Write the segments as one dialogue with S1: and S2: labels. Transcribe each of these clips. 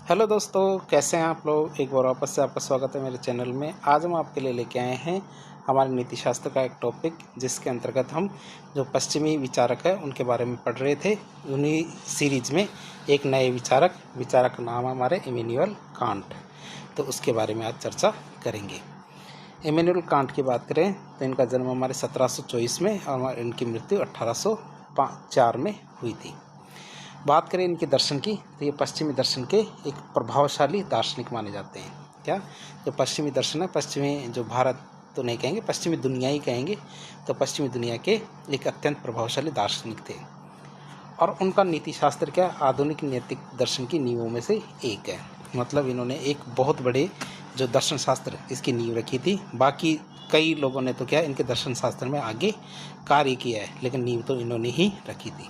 S1: Hello दोस्तों, कैसे हैं आप लोग। एक बार वापस से आपका स्वागत है मेरे चैनल में। आज हम आपके लिए लेके आए हैं हमारे नीति शास्त्र का एक टॉपिक, जिसके अंतर्गत हम जो पश्चिमी विचारक है उनके बारे में पढ़ रहे थे। उन्हीं सीरीज में एक नए विचारक का नाम है हमारे इमैनुअल कांट। तो उसके बारे में आज चर्चा करेंगे। इमैनुअल कांट की बात करें तो इनका जन्म हमारे 1724 में और इनकी मृत्यु 1804 में हुई थी। बात करें इनके दर्शन की तो ये पश्चिमी दर्शन के एक प्रभावशाली दार्शनिक माने जाते हैं। क्या जो पश्चिमी दर्शन है, पश्चिमी जो भारत तो नहीं कहेंगे, पश्चिमी दुनिया ही कहेंगे, तो पश्चिमी दुनिया के एक अत्यंत प्रभावशाली दार्शनिक थे। और उनका नीति शास्त्र क्या आधुनिक नैतिक दर्शन की नींवों में से एक है। मतलब इन्होंने एक बहुत बड़े जो दर्शन शास्त्र इसकी नींव रखी थी। बाकी कई लोगों ने तो क्या इनके दर्शन शास्त्र में आगे कार्य किया है, लेकिन नींव तो इन्होंने ही रखी थी।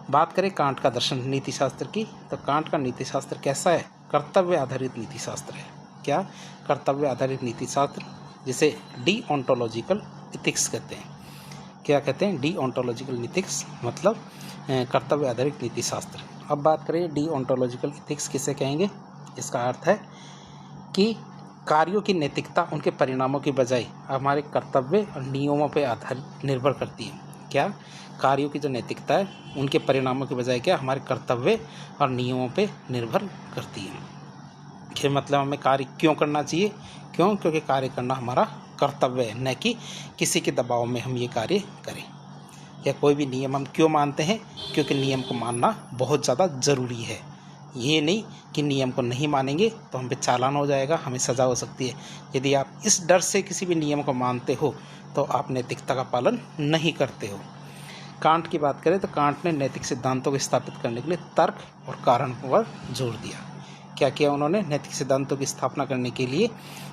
S1: बात करें कांट का दर्शन नीति शास्त्र की, तो कांट का नीति शास्त्र कैसा है? कर्तव्य आधारित नीति शास्त्र है। क्या? कर्तव्य आधारित नीति शास्त्र, जिसे डीओंटोलॉजिकल इथिक्स कहते हैं। क्या कहते हैं? डीओंटोलॉजिकल इथिक्स मतलब कर्तव्य आधारित नीति शास्त्र। अब बात करें डीओंटोलॉजिकल इथिक्स किसे कहेंगे। इसका अर्थ है कि कार्यों की नैतिकता उनके परिणामों की बजाय हमारे कर्तव्य और नियमों पर आधारित निर्भर करती है। क्या? कार्यों की जो नैतिकता है उनके परिणामों के बजाय क्या हमारे कर्तव्य और नियमों पे निर्भर करती है। कि मतलब हमें कार्य क्यों करना चाहिए? क्यों? क्योंकि कार्य करना हमारा कर्तव्य है, न कि किसी के दबाव में हम ये कार्य करें। या कोई भी नियम हम क्यों मानते हैं? क्योंकि नियम को मानना बहुत ज़्यादा ज़रूरी है। ये नहीं कि नियम को नहीं मानेंगे तो हम पे चालान हो जाएगा, हमें सज़ा हो सकती है। यदि आप इस डर से किसी भी नियम को मानते हो तो आप नैतिकता का पालन नहीं करते हो। कांट की बात करें तो कांट ने नैतिक सिद्धांतों को स्थापित करने के लिए तर्क और कारण पर जोर दिया। क्या किया उन्होंने? नैतिक सिद्धांतों की स्थापना करने के लिए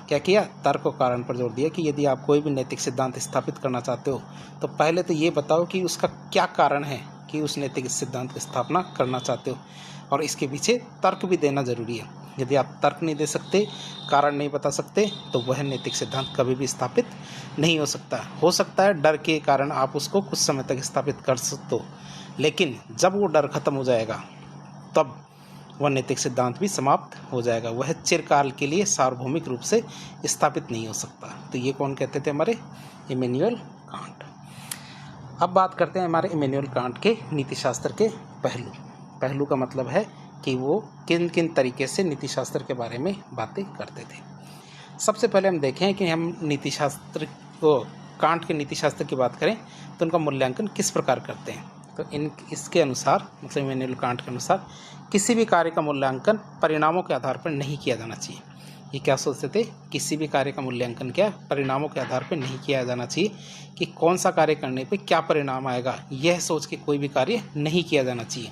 S1: क्या किया? तर्क और कारण पर जोर दिया कि यदि आप कोई भी नैतिक सिद्धांत स्थापित करना चाहते हो तो पहले तो ये बताओ कि उसका क्या कारण है कि उस नैतिक सिद्धांत की स्थापना करना चाहते हो, और इसके पीछे तर्क भी देना जरूरी है। यदि आप तर्क नहीं दे सकते, कारण नहीं बता सकते, तो वह नैतिक सिद्धांत कभी भी स्थापित नहीं हो सकता है डर के कारण आप उसको कुछ समय तक स्थापित कर सकते हो, लेकिन जब वो डर खत्म हो जाएगा तब वह नैतिक सिद्धांत भी समाप्त हो जाएगा। वह चिरकाल के लिए सार्वभौमिक रूप से स्थापित नहीं हो सकता। तो ये कौन कहते थे? हमारे इमैनुअल कांट। अब बात करते हैं हमारे इमैनुअल कांट के नीति शास्त्र के पहलू का मतलब है कि वो किन किन तरीके से नीति शास्त्र के बारे में बातें करते थे। सबसे पहले हम देखें कि हम नीति शास्त्र को, कांट के नीति शास्त्र की बात करें तो उनका मूल्यांकन किस प्रकार करते हैं। तो इसके अनुसार, मतलब इमैनुअल कांट के अनुसार, किसी भी कार्य का मूल्यांकन परिणामों के आधार पर नहीं किया जाना चाहिए। ये क्या सोचते थे? किसी भी कार्य का मूल्यांकन क्या परिणामों के आधार पर नहीं किया जाना चाहिए कि कौन सा कार्य करने पे क्या परिणाम आएगा, यह सोच के कोई भी कार्य नहीं किया जाना चाहिए,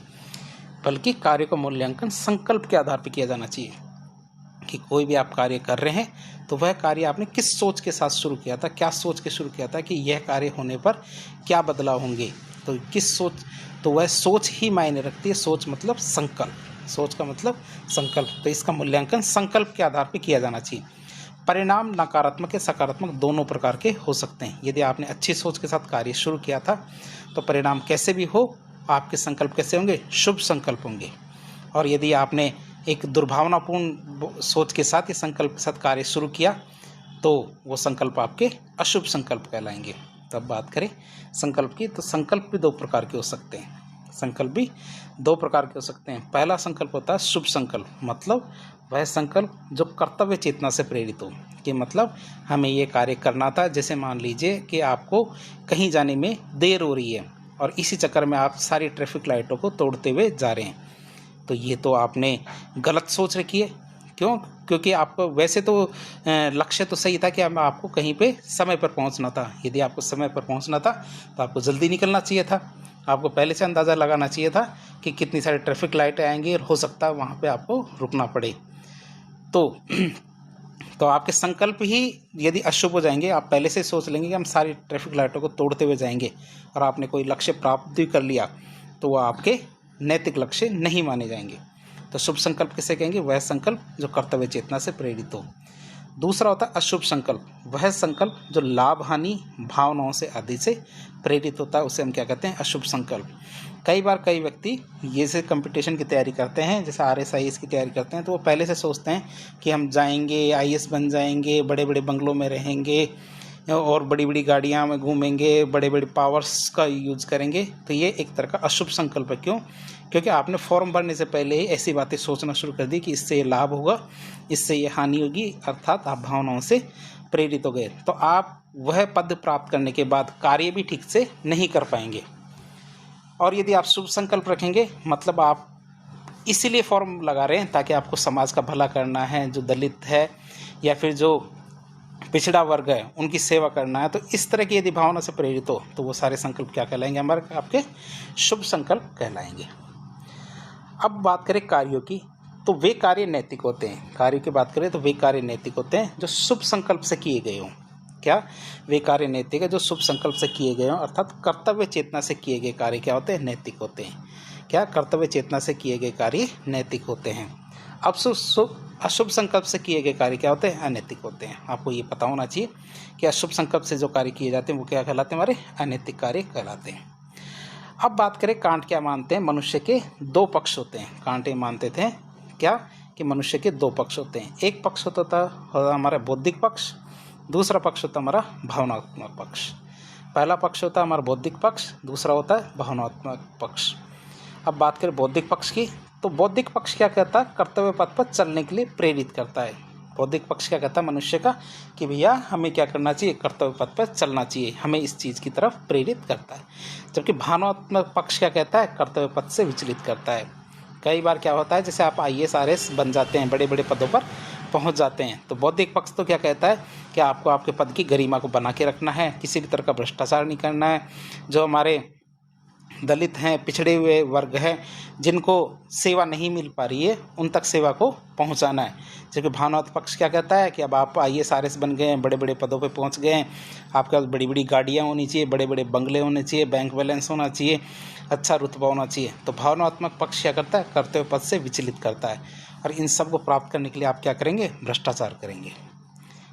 S1: बल्कि कार्य का मूल्यांकन संकल्प के आधार पर किया जाना चाहिए। कि कोई भी आप कार्य कर रहे हैं तो वह कार्य आपने किस सोच के साथ शुरू किया था, क्या सोच के शुरू किया था कि यह कार्य होने पर क्या बदलाव होंगे। तो किस सोच, तो वह सोच ही मायने रखती है। सोच मतलब संकल्प, सोच का मतलब संकल्प। तो इसका मूल्यांकन संकल्प के आधार पर किया जाना चाहिए। परिणाम नकारात्मक या सकारात्मक दोनों प्रकार के हो सकते हैं। यदि आपने अच्छी सोच के साथ कार्य शुरू किया था तो परिणाम कैसे भी हो, आपके संकल्प कैसे होंगे? शुभ संकल्प होंगे। और यदि आपने एक दुर्भावनापूर्ण सोच के साथ या संकल्प के साथ कार्य शुरू किया तो वो संकल्प आपके अशुभ संकल्प कहलाएंगे। तब बात करें संकल्प की, तो संकल्प भी दो प्रकार के हो सकते हैं। संकल्प भी दो प्रकार के हो सकते हैं। पहला संकल्प होता है शुभ संकल्प, मतलब वह संकल्प जो कर्तव्य चेतना से प्रेरित हो, कि मतलब हमें ये कार्य करना था। जैसे मान लीजिए कि आपको कहीं जाने में देर हो रही है और इसी चक्कर में आप सारी ट्रैफिक लाइटों को तोड़ते हुए जा रहे हैं, तो ये तो आपने गलत सोच रखी है। क्यों? क्योंकि आपको वैसे तो लक्ष्य तो सही था कि आपको कहीं पे समय पर पहुंचना था। यदि आपको समय पर पहुंचना था तो आपको जल्दी निकलना चाहिए था। आपको पहले से अंदाज़ा लगाना चाहिए था कि कितनी सारी ट्रैफिक लाइटें आएंगी और हो सकता है वहाँ पे आपको रुकना पड़े। तो आपके संकल्प ही यदि अशुभ हो जाएंगे, आप पहले से सोच लेंगे कि हम सारी ट्रैफिक लाइटों को तोड़ते हुए जाएंगे और आपने कोई लक्ष्य प्राप्त भी कर लिया, तो वह आपके नैतिक लक्ष्य नहीं माने जाएंगे। तो शुभ संकल्प किसे कहेंगे? वह संकल्प जो कर्तव्य चेतना से प्रेरित हो। दूसरा होता है अशुभ संकल्प, वह संकल्प जो लाभ हानि भावनाओं से आदि से प्रेरित होता है, उसे हम क्या कहते हैं, अशुभ संकल्प। कई बार कई व्यक्ति ये से कंपटीशन की तैयारी करते हैं, जैसे RS-IAS की तैयारी करते हैं, तो वो पहले से सोचते हैं कि हम जाएंगे, IAS बन जाएंगे, बड़े बड़े बंगलों में रहेंगे और बड़ी बड़ी गाड़ियाँ में घूमेंगे, बड़े बड़े पावर्स का यूज़ करेंगे। तो ये एक तरह का अशुभ संकल्प है। क्यों? क्योंकि आपने फॉर्म भरने से पहले ही ऐसी बातें सोचना शुरू कर दी कि इससे ये लाभ होगा, इससे ये हानि होगी, अर्थात आप भावनाओं से प्रेरित हो गए। तो आप वह पद प्राप्त करने के बाद कार्य भी ठीक से नहीं कर पाएंगे। और यदि आप शुभ संकल्प रखेंगे, मतलब आप इसीलिए फॉर्म लगा रहे हैं ताकि आपको समाज का भला करना है, जो दलित है या फिर जो पिछड़ा वर्ग है उनकी सेवा करना है, तो इस तरह की यदि भावना से प्रेरित हो तो वो सारे संकल्प क्या कहलाएंगे, हमारे आपके शुभ संकल्प कहलाएंगे। अब बात करें कार्यों की, तो वे कार्य नैतिक होते हैं। कार्य की बात करें तो वे कार्य नैतिक होते हैं जो शुभ संकल्प से किए गए हों। क्या? वे कार्य नैतिक है जो शुभ संकल्प से किए गए हों, अर्थात कर्तव्य चेतना से किए गए कार्य क्या होते हैं, नैतिक होते हैं। क्या? कर्तव्य चेतना से किए गए कार्य नैतिक होते हैं। अब अशुभ संकल्प से किए गए कार्य क्या होते हैं, अनैतिक होते हैं। आपको ये पता होना चाहिए कि अशुभ संकल्प से जो कार्य किए जाते हैं वो क्या कहलाते हैं, हमारे अनैतिक कार्य कहलाते हैं। अब बात करें कांट क्या मानते हैं, मनुष्य के दो पक्ष होते हैं। कांट ये मानते थे क्या कि मनुष्य के दो पक्ष होते हैं। एक पक्ष होता था हमारा बौद्धिक पक्ष, दूसरा पक्ष होता हमारा भावनात्मक पक्ष। पहला पक्ष होता है हमारा बौद्धिक पक्ष, दूसरा होता है भावनात्मक पक्ष। अब बात करें बौद्धिक पक्ष की, तो बौद्धिक पक्ष क्या कहता है, कर्तव्य पथ पर चलने के लिए प्रेरित करता है। बौद्धिक पक्ष क्या कहता है मनुष्य का कि भैया हमें क्या करना चाहिए, कर्तव्य पथ पर चलना चाहिए, हमें इस चीज़ की तरफ प्रेरित करता है। जबकि भावनात्मक पक्ष क्या कहता है, कर्तव्य पथ से विचलित करता है। कई बार क्या होता है, जैसे आप IAS RS बन जाते हैं, बड़े बड़े पदों पर पहुंच जाते हैं, तो बौद्धिक पक्ष तो क्या कहता है कि आपको आपके पद की गरिमा को बना के रखना है, किसी भी तरह का भ्रष्टाचार नहीं करना है, जो हमारे दलित हैं, पिछड़े हुए वर्ग हैं, जिनको सेवा नहीं मिल पा रही है, उन तक सेवा को पहुंचाना है। जबकि भावनात्मक पक्ष क्या कहता है कि अब आप IAS RS बन गए हैं, बड़े बड़े पदों पे पहुंच गए हैं, आपके पास बड़ी बड़ी गाड़ियां होनी चाहिए, बड़े बड़े बंगले होने चाहिए, बैंक बैलेंस होना चाहिए, अच्छा रुतबा होना चाहिए। तो भावनात्मक पक्ष क्या करता है, कर्तव्य पथ से विचलित करता है। और इन सब को प्राप्त करने के लिए आप क्या करेंगे, भ्रष्टाचार करेंगे।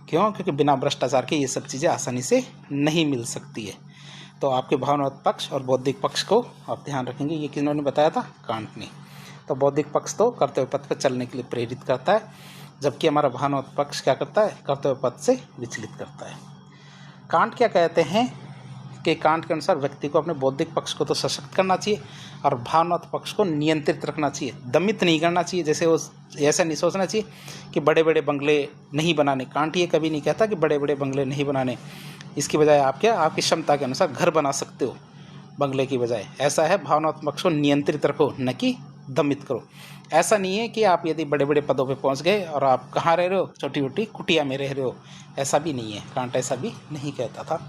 S1: क्यों? क्योंकि बिना भ्रष्टाचार के ये सब चीज़ें आसानी से नहीं मिल सकती है। तो आपके भावनात्मक पक्ष और बौद्धिक पक्ष को आप ध्यान रखेंगे। ये किन्होंने बताया था, कांट ने। तो बौद्धिक पक्ष तो कर्तव्य पथ पर चलने के लिए प्रेरित करता है, जबकि हमारा भावनात्मक पक्ष क्या करता है, कर्तव्य पथ से विचलित करता है। कांट क्या कहते हैं कि कांट के अनुसार व्यक्ति को अपने बौद्धिक पक्ष को तो सशक्त करना चाहिए और भावनात्मक पक्ष को नियंत्रित रखना चाहिए, दमित नहीं करना चाहिए। जैसे वो ऐसा नहीं सोचना चाहिए कि बड़े बड़े बंगले नहीं बनाने। कांट ये कभी नहीं कहता कि बड़े बड़े बंगले नहीं बनाने, इसकी बजाय आप क्या, आपकी क्षमता के अनुसार घर बना सकते हो बंगले की बजाय। ऐसा है, भावनात्मक पक्ष को नियंत्रित रखो, न कि दमित करो। ऐसा नहीं है कि आप यदि बड़े बड़े पदों पे पहुंच गए और आप कहाँ रह रहे हो, छोटी छोटी कुटिया में रह रहे हो, ऐसा भी नहीं है। कांट ऐसा भी नहीं कहता था।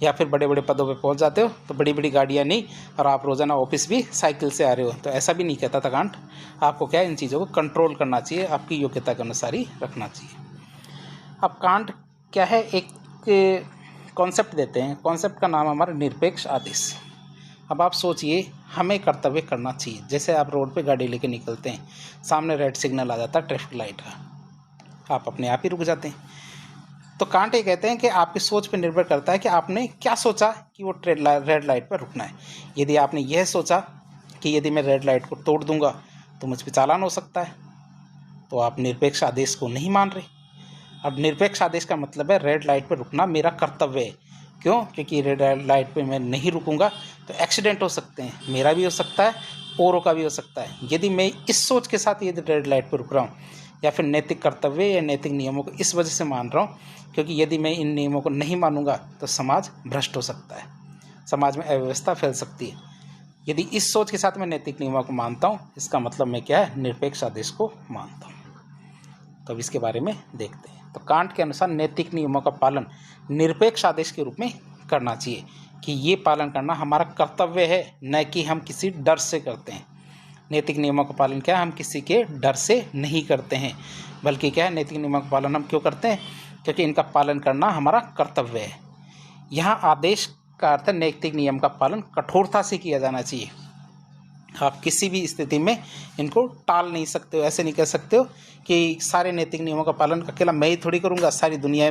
S1: या फिर बड़े बड़े पदों पे पहुंच जाते हो तो बड़ी बड़ी गाड़ियाँ नहीं, और आप रोज़ाना ऑफिस भी साइकिल से आ रहे हो, तो ऐसा भी नहीं कहता था कांट। आपको क्या, इन चीज़ों को कंट्रोल करना चाहिए, आपकी योग्यता के अनुसार ही रखना चाहिए। अब कांट क्या है, एक कॉन्सेप्ट देते हैं, कॉन्सेप्ट का नाम हमारा निरपेक्ष आदेश। अब आप सोचिए, हमें कर्तव्य करना चाहिए। जैसे आप रोड पे गाड़ी लेके निकलते हैं, सामने रेड सिग्नल आ जाता है ट्रैफिक लाइट का, आप अपने आप ही रुक जाते हैं। तो कांट ये कहते हैं कि आपकी सोच पर निर्भर करता है कि आपने क्या सोचा कि वो रेड लाइट पर रुकना है। यदि आपने यह सोचा कि यदि मैं रेड लाइट को तोड़ दूंगा तो मुझ पर चालान हो सकता है, तो आप निरपेक्ष आदेश को नहीं मान रहे। अब निरपेक्ष आदेश का मतलब है रेड लाइट पर रुकना मेरा कर्तव्य है। क्यों? क्योंकि रेड लाइट पे मैं नहीं रुकूंगा तो एक्सीडेंट हो सकते हैं, मेरा भी हो सकता है, औरों का भी हो सकता है। यदि मैं इस सोच के साथ यदि रेड लाइट पर रुक रहा हूँ, या फिर नैतिक कर्तव्य या नैतिक नियमों को इस वजह से मान रहा हूँ क्योंकि यदि मैं इन नियमों को नहीं मानूंगा तो समाज भ्रष्ट हो सकता है, समाज में अव्यवस्था फैल सकती है। यदि इस सोच के साथ मैं नैतिक नियमों को मानता हूँ, इसका मतलब मैं क्या है, निरपेक्ष आदेश को मानता हूँ। तो अब इसके बारे में देखते हैं। तो कांट के अनुसार नैतिक नियमों का पालन निरपेक्ष आदेश के रूप में करना चाहिए, कि ये पालन करना हमारा कर्तव्य है, न कि हम किसी डर से करते हैं। नैतिक नियमों का पालन क्या है, हम किसी के डर से नहीं करते हैं, बल्कि क्या है, नैतिक नियमों का पालन हम क्यों करते हैं, क्योंकि इनका पालन करना हमारा कर्तव्य है। यहाँ आदेश का अर्थ है नैतिक नियम का पालन कठोरता से किया जाना चाहिए। आप किसी भी स्थिति में इनको टाल नहीं सकते हो। ऐसे नहीं कह सकते हो कि सारे नैतिक नियमों का पालन अकेला मैं ही थोड़ी करूँगा, सारी दुनिया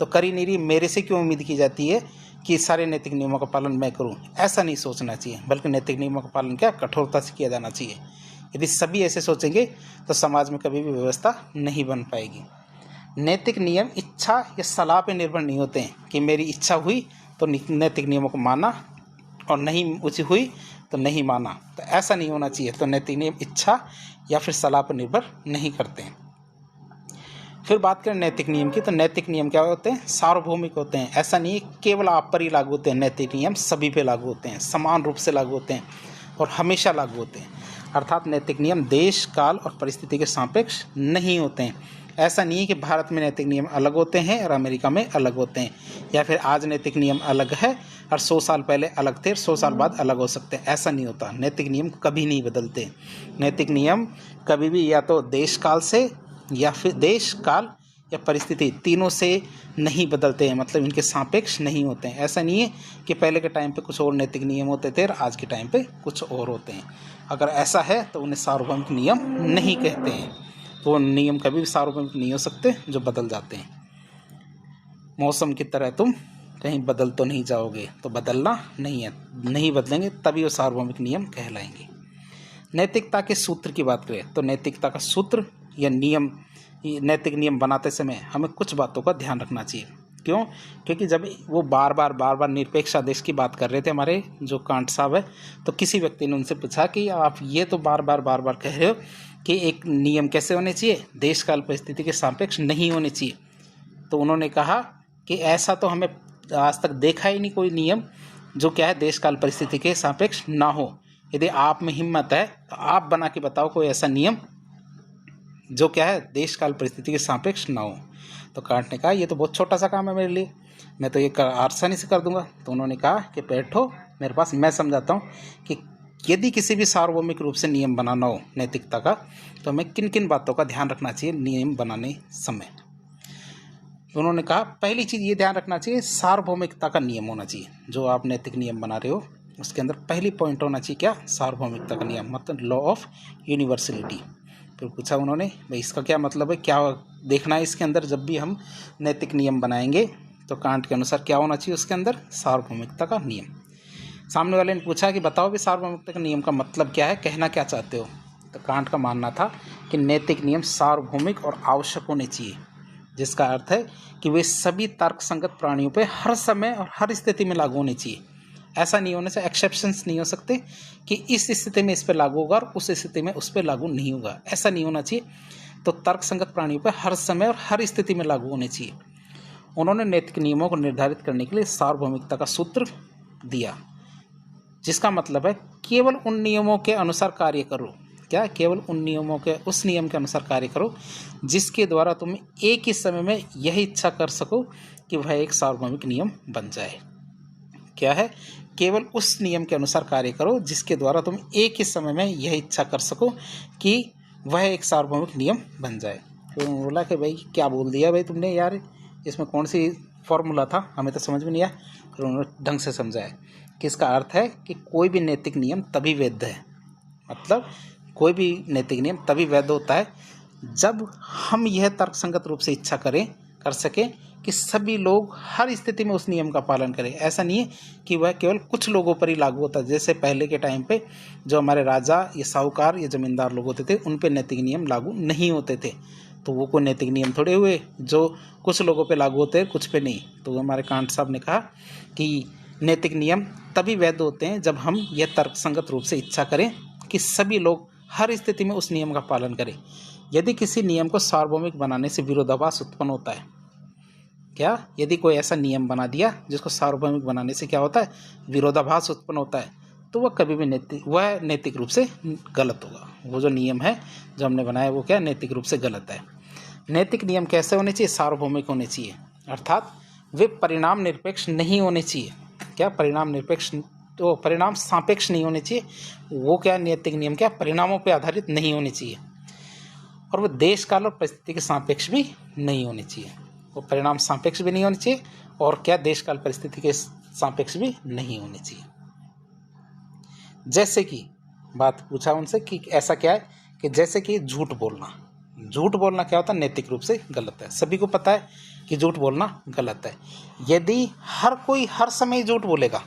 S1: तो कर ही नहीं रही, मेरे से क्यों उम्मीद की जाती है कि सारे नैतिक नियमों का पालन मैं करूँ। ऐसा नहीं सोचना चाहिए, बल्कि नैतिक नियमों का पालन क्या कठोरता से किया जाना चाहिए। यदि सभी ऐसे सोचेंगे तो समाज में कभी भी व्यवस्था नहीं बन पाएगी। नैतिक नियम इच्छा या सलाह पर निर्भर नहीं होते हैं कि मेरी इच्छा हुई तो नैतिक नियमों को माना और नहीं उसी हुई तो नहीं माना, तो ऐसा नहीं होना चाहिए। तो नैतिक नियम इच्छा या फिर सलाह पर निर्भर नहीं करते हैं। फिर बात करें नैतिक नियम की, तो नैतिक नियम क्या होते हैं, सार्वभौमिक होते हैं। ऐसा नहीं है केवल आप पर ही लागू होते हैं, नैतिक नियम सभी पे लागू होते हैं, समान रूप से लागू होते हैं और हमेशा लागू होते हैं। अर्थात नैतिक नियम देश काल और परिस्थिति के सापेक्ष नहीं होते हैं। ऐसा नहीं है कि भारत में नैतिक नियम अलग होते हैं और अमेरिका में अलग होते हैं, या फिर आज नैतिक नियम अलग है और 100 साल पहले अलग थे और 100 साल बाद अलग हो सकते हैं। ऐसा नहीं होता। नैतिक नियम कभी नहीं बदलते। नैतिक नियम कभी भी या तो देश काल से या फिर देश काल या परिस्थिति तीनों से नहीं बदलते हैं, मतलब इनके सापेक्ष नहीं होते हैं। ऐसा नहीं है कि पहले के टाइम पे कुछ और नैतिक नियम होते थे और आज के टाइम पे कुछ और होते हैं। अगर ऐसा है तो उन्हें सार्वभौमिक नियम नहीं कहते हैं। तो वो नियम कभी भी सार्वभौमिक नहीं हो सकते जो बदल जाते हैं। मौसम की तरह तुम कहीं बदल तो नहीं जाओगे, तो बदलना नहीं है, नहीं बदलेंगे तभी वो सार्वभौमिक नियम कहलाएंगे। नैतिकता के सूत्र की बात करें तो नैतिकता का सूत्र या नियम, नैतिक नियम बनाते समय हमें कुछ बातों का ध्यान रखना चाहिए। क्यों? क्योंकि जब वो बार बार निरपेक्ष आदेश की बात कर रहे थे हमारे जो कांट साहब है, तो किसी व्यक्ति ने उनसे पूछा कि आप ये तो बार बार कह रहे हो कि एक नियम कैसे होने चाहिए, देश काल परिस्थिति के सापेक्ष नहीं होने चाहिए। तो उन्होंने कहा कि ऐसा तो हमें आज तक देखा ही नहीं कोई नियम जो क्या है देश काल परिस्थिति के सापेक्ष ना हो। यदि आप में हिम्मत है तो आप बना के बताओ कोई ऐसा नियम जो क्या है देश काल परिस्थिति के सापेक्ष ना हो। तो कांट ने कहा ये तो बहुत छोटा सा काम है मेरे लिए, मैं तो ये आसानी से कर दूंगा। तो उन्होंने कहा कि बैठो मेरे पास, मैं समझाता हूँ कि यदि किसी भी सार्वभौमिक रूप से नियम बनाना हो नैतिकता का, तो हमें किन किन बातों का ध्यान रखना चाहिए नियम बनाने समय। उन्होंने कहा पहली चीज़ ये ध्यान रखना चाहिए, सार्वभौमिकता का नियम होना चाहिए। जो आप नैतिक नियम बना रहे हो उसके अंदर पहली पॉइंट होना चाहिए क्या, सार्वभौमिकता का नियम, मतलब लॉ ऑफ यूनिवर्सलिटी। फिर पूछा उन्होंने भाई इसका क्या मतलब है, क्या देखना है इसके अंदर जब भी हम नैतिक नियम बनाएंगे। तो कांट के अनुसार क्या होना चाहिए उसके अंदर, सार्वभौमिकता का नियम। सामने वाले ने पूछा कि बताओ भी सार्वभौमिकता के नियम का मतलब क्या है, कहना क्या चाहते हो। तो कांट का मानना था कि नैतिक नियम सार्वभौमिक और आवश्यक होने चाहिए, जिसका अर्थ है कि वे सभी तर्कसंगत प्राणियों पे हर समय और हर स्थिति में लागू होने चाहिए। ऐसा नहीं होना चाहिए, एक्सेप्शंस नहीं हो सकते कि इस स्थिति में इस पर लागू होगा और उस स्थिति में उस पर लागू नहीं होगा, ऐसा नहीं होना चाहिए। तो तर्कसंगत प्राणियों पर हर समय और हर स्थिति में लागू होने चाहिए। उन्होंने नैतिक नियमों को निर्धारित करने के लिए सार्वभौमिकता का सूत्र दिया, जिसका मतलब है केवल उन नियमों के अनुसार कार्य करो। क्या? केवल उन नियमों के, उस नियम के अनुसार कार्य करो जिसके द्वारा तुम एक ही समय में यही इच्छा कर सको कि वह एक सार्वभौमिक नियम बन जाए। क्या है? केवल उस नियम के अनुसार कार्य करो जिसके द्वारा तुम एक ही समय में यह इच्छा कर सको कि वह एक सार्वभौमिक नियम बन जाए। तो बोला कि भाई क्या बोल दिया भाई तुमने यार, इसमें कौन सी फॉर्मूला था, हमें तो समझ में नहीं आया। फिर उन्होंने ढंग से समझाया कि इसका अर्थ है कि कोई भी नैतिक नियम तभी वैध है, मतलब कोई भी नैतिक नियम तभी वैध होता है जब हम यह तर्कसंगत रूप से इच्छा कर सकें कि सभी लोग हर स्थिति में उस नियम का पालन करें। ऐसा नहीं है कि वह केवल कुछ लोगों पर ही लागू होता है। जैसे पहले के टाइम पे जो हमारे राजा या साहूकार या जमींदार लोग होते थे उन पे नैतिक नियम लागू नहीं होते थे, तो वो कोई नैतिक नियम थोड़े हुए जो कुछ लोगों पे लागू होते हैं कुछ पे नहीं। तो हमारे कांट साहब ने कहा कि नैतिक नियम तभी वैध होते हैं जब हम यह तर्कसंगत रूप से इच्छा करें कि सभी लोग हर स्थिति में उस नियम का पालन करें। यदि किसी नियम को सार्वभौमिक बनाने से विरोधाभास उत्पन्न होता है, क्या? यदि कोई ऐसा नियम बना दिया जिसको सार्वभौमिक बनाने से क्या होता है, विरोधाभास उत्पन्न होता है, तो वह कभी भी नैतिक रूप से गलत होगा। वो जो नियम है जो हमने बनाया वो क्या नैतिक रूप से गलत है। नैतिक नियम कैसे होने चाहिए? सार्वभौमिक होने चाहिए, अर्थात वे परिणाम निरपेक्ष नहीं होने चाहिए। क्या? परिणाम निरपेक्ष, तो परिणाम सापेक्ष नहीं होने चाहिए। वो क्या नैतिक नियम क्या परिणामों पर आधारित नहीं होने चाहिए, और वो देश काल और परिस्थिति के सापेक्ष भी नहीं होने चाहिए। वो परिणाम सापेक्ष भी नहीं होने चाहिए और क्या देश काल परिस्थिति के सापेक्ष भी नहीं होने चाहिए। जैसे कि बात पूछा उनसे कि ऐसा क्या है कि जैसे कि झूठ बोलना क्या होता है, नैतिक रूप से गलत है। सभी को पता है कि झूठ बोलना गलत है। यदि हर कोई हर समय झूठ बोलेगा,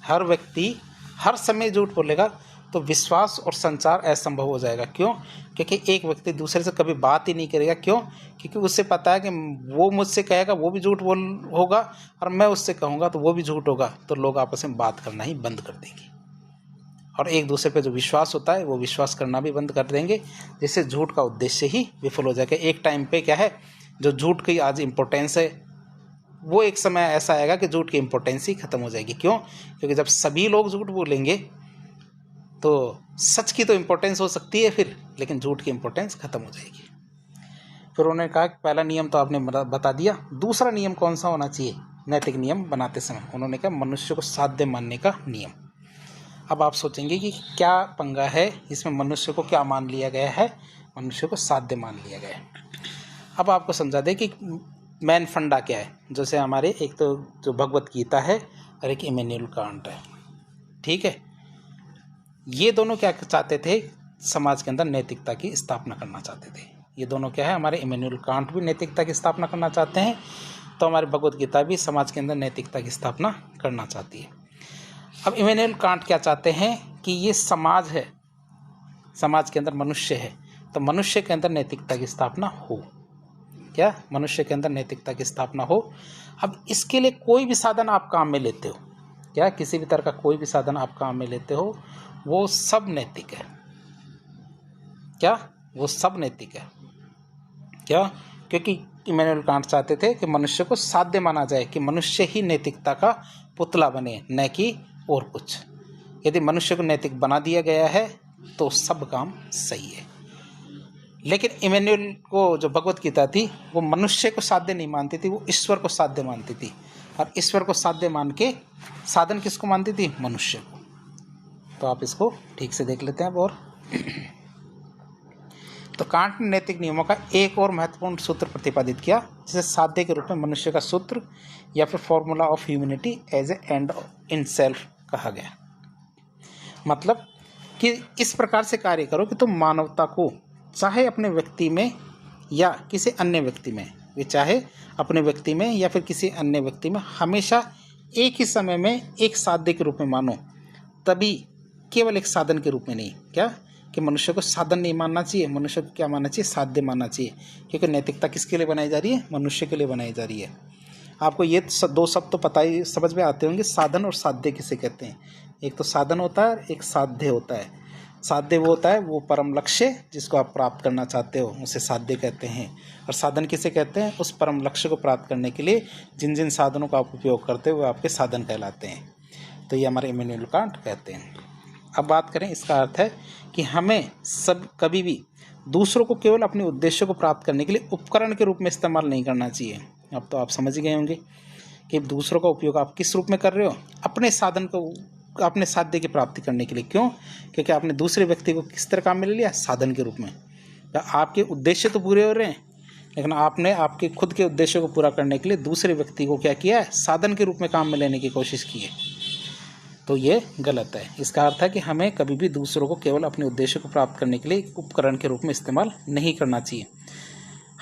S1: हर व्यक्ति हर समय झूठ बोलेगा, तो विश्वास और संचार असंभव हो जाएगा। क्यों? क्योंकि एक व्यक्ति दूसरे से कभी बात ही नहीं करेगा। क्यों? क्योंकि उससे पता है कि वो मुझसे कहेगा वो भी झूठ बोल होगा, और मैं उससे कहूँगा तो वो भी झूठ होगा, तो लोग आपस में बात करना ही बंद कर देंगे, और एक दूसरे पे जो विश्वास होता है वो विश्वास करना भी बंद कर देंगे, जिससे झूठ का उद्देश्य ही विफल हो जाएगा। एक टाइम पे क्या है, जो झूठ की आज इम्पोर्टेंस है, वो एक समय ऐसा आएगा कि झूठ की इम्पोर्टेंस ही खत्म हो जाएगी। क्यों? क्योंकि जब सभी लोग झूठ बोलेंगे तो सच की तो इम्पोर्टेंस हो सकती है फिर, लेकिन झूठ की इम्पोर्टेंस खत्म हो जाएगी। फिर उन्होंने कहा कि पहला नियम तो आपने बता दिया, दूसरा नियम कौन सा होना चाहिए नैतिक नियम बनाते समय? उन्होंने कहा मनुष्य को साध्य मानने का नियम। अब आप सोचेंगे कि क्या पंगा है इसमें, मनुष्य को क्या मान लिया गया है? मनुष्य को साध्य मान लिया गया है। अब आपको समझा दें कि मेन फंडा क्या है। जैसे हमारे एक तो जो भगवत गीता है और एक इमैनुअल कांट है, ठीक है। ये दोनों क्या चाहते थे? समाज के अंदर नैतिकता की स्थापना करना चाहते थे। ये दोनों क्या है, हमारे इमैनुअल कांट भी नैतिकता की स्थापना करना चाहते हैं, तो हमारी भगवत गीता भी समाज के अंदर नैतिकता की स्थापना करना चाहती है। अब इमैनुअल कांट क्या चाहते हैं कि ये समाज है, समाज के अंदर मनुष्य है, तो मनुष्य के अंदर नैतिकता की स्थापना हो। क्या? मनुष्य के अंदर नैतिकता की स्थापना हो। अब इसके लिए कोई भी साधन आप काम में लेते हो, क्या किसी भी तरह का कोई भी साधन आप काम में लेते हो, वो सब नैतिक है। क्या? वो सब नैतिक है। क्या? क्योंकि इमैनुअल कांट चाहते थे कि मनुष्य को साध्य माना जाए, कि मनुष्य ही नैतिकता का पुतला बने, न कि और कुछ। यदि मनुष्य को नैतिक बना दिया गया है तो सब काम सही है। लेकिन इमैनुअल को जो भगवत गीता थी वो मनुष्य को साध्य नहीं मानती थी, वो ईश्वर को साध्य मानती थी। और ईश्वर को साध्य मान के साधन किसको मानती थी? मनुष्य को। तो आप इसको ठीक से देख लेते हैं अब। और तो कांट ने नैतिक नियमों का एक और महत्वपूर्ण सूत्र प्रतिपादित किया, जिसे साध्य के रूप में मनुष्य का सूत्र या फिर formula of humanity as a end in self कहा गया। मतलब कि इस प्रकार से कार्य करो कि तुम मानवता को चाहे अपने व्यक्ति में या किसी अन्य व्यक्ति में, वे चाहे अपने व्यक्ति में या फिर किसी अन्य व्यक्ति में, हमेशा एक ही समय में एक साध्य के रूप में मानो, तभी केवल एक साधन के रूप में नहीं। क्या? कि मनुष्य को साधन नहीं मानना चाहिए, मनुष्य को क्या मानना चाहिए? साध्य मानना चाहिए। क्योंकि नैतिकता किसके लिए बनाई जा रही है? मनुष्य के लिए बनाई जा रही है। आपको ये दो शब्द तो पता ही, समझ में आते होंगे, साधन और साध्य किसे कहते हैं। एक तो साधन होता है, एक साध्य होता है। साध्य वो होता है वो परम लक्ष्य जिसको आप प्राप्त करना चाहते हो, उसे साध्य कहते हैं। और साधन किसे कहते हैं? उस परम लक्ष्य को प्राप्त करने के लिए जिन जिन साधनों का आप उपयोग करते हो वो आपके साधन कहलाते हैं। तो ये हमारे इमैनुअल कांट कहते हैं। अब बात करें, इसका अर्थ है कि हमें सब कभी भी दूसरों को केवल अपने उद्देश्य को प्राप्त करने के लिए उपकरण के रूप में इस्तेमाल नहीं करना चाहिए। अब तो आप समझ ही गए होंगे कि दूसरों का उपयोग आप किस रूप में कर रहे हो? अपने साधन को, अपने साध्य की प्राप्ति करने के लिए। क्यों? क्योंकि आपने दूसरे व्यक्ति को किस तरह काम में ले लिया? साधन के रूप में। आपके उद्देश्य तो पूरे हो रहे हैं, लेकिन आपने आपके खुद के उद्देश्य को पूरा करने के लिए दूसरे व्यक्ति को क्या किया है? साधन के रूप में काम में लेने की कोशिश की है। तो ये गलत है। इसका अर्थ है कि हमें कभी भी दूसरों को केवल अपने उद्देश्य को प्राप्त करने के लिए एक उपकरण के रूप में इस्तेमाल नहीं करना चाहिए।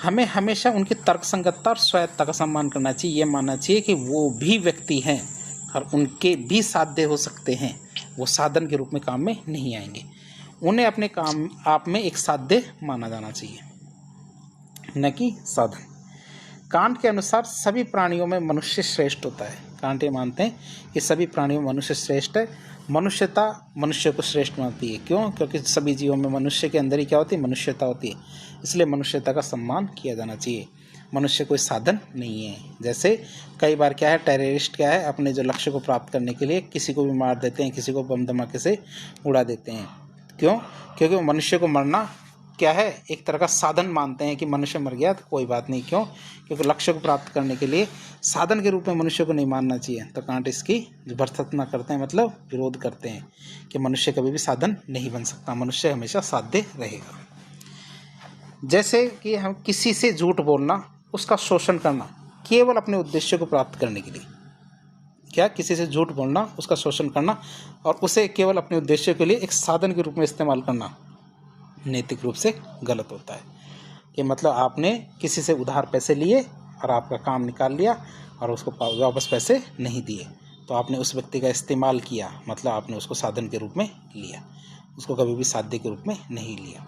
S1: हमें हमेशा उनकी तर्कसंगतता और स्वायत्तता का सम्मान करना चाहिए। ये मानना चाहिए कि वो भी व्यक्ति हैं और उनके भी साध्य हो सकते हैं, वो साधन के रूप में काम में नहीं आएंगे। उन्हें अपने काम आप में एक साध्य माना जाना चाहिए, न कि साधन। कांट के अनुसार सभी प्राणियों में मनुष्य श्रेष्ठ होता है। कांट ये मानते हैं कि सभी प्राणियों में मनुष्य श्रेष्ठ है। मनुष्यता मनुष्य को श्रेष्ठ मानती है। क्यों? क्योंकि सभी जीवों में मनुष्य के अंदर ही क्या होती है? मनुष्यता होती है। इसलिए मनुष्यता का सम्मान किया जाना चाहिए। मनुष्य कोई साधन नहीं है। जैसे कई बार क्या है, टेररिस्ट क्या है, अपने जो लक्ष्य को प्राप्त करने के लिए किसी को भी मार देते हैं, किसी को बम धमाके से उड़ा देते हैं। क्यों? क्योंकि मनुष्य को मरना क्या है? एक तरह का साधन मानते हैं कि मनुष्य मर गया तो कोई बात नहीं। क्यों? क्योंकि लक्ष्य को प्राप्त करने के लिए साधन के रूप में मनुष्य को नहीं मानना चाहिए। तो कांट इसकी भर्त्सना करते हैं, मतलब विरोध करते हैं कि मनुष्य कभी भी साधन नहीं बन सकता, मनुष्य हमेशा साध्य रहेगा। जैसे कि हम किसी से झूठ बोलना, उसका शोषण करना केवल अपने उद्देश्य को प्राप्त करने के लिए, क्या, किसी से झूठ बोलना, उसका शोषण करना और उसे केवल अपने उद्देश्य के लिए एक साधन के रूप में इस्तेमाल करना नैतिक रूप से गलत होता है। कि मतलब आपने किसी से उधार पैसे लिए और आपका काम निकाल लिया और उसको वापस पैसे नहीं दिए, तो आपने उस व्यक्ति का इस्तेमाल किया, मतलब आपने उसको साधन के रूप में लिया, उसको कभी भी साध्य के रूप में नहीं लिया।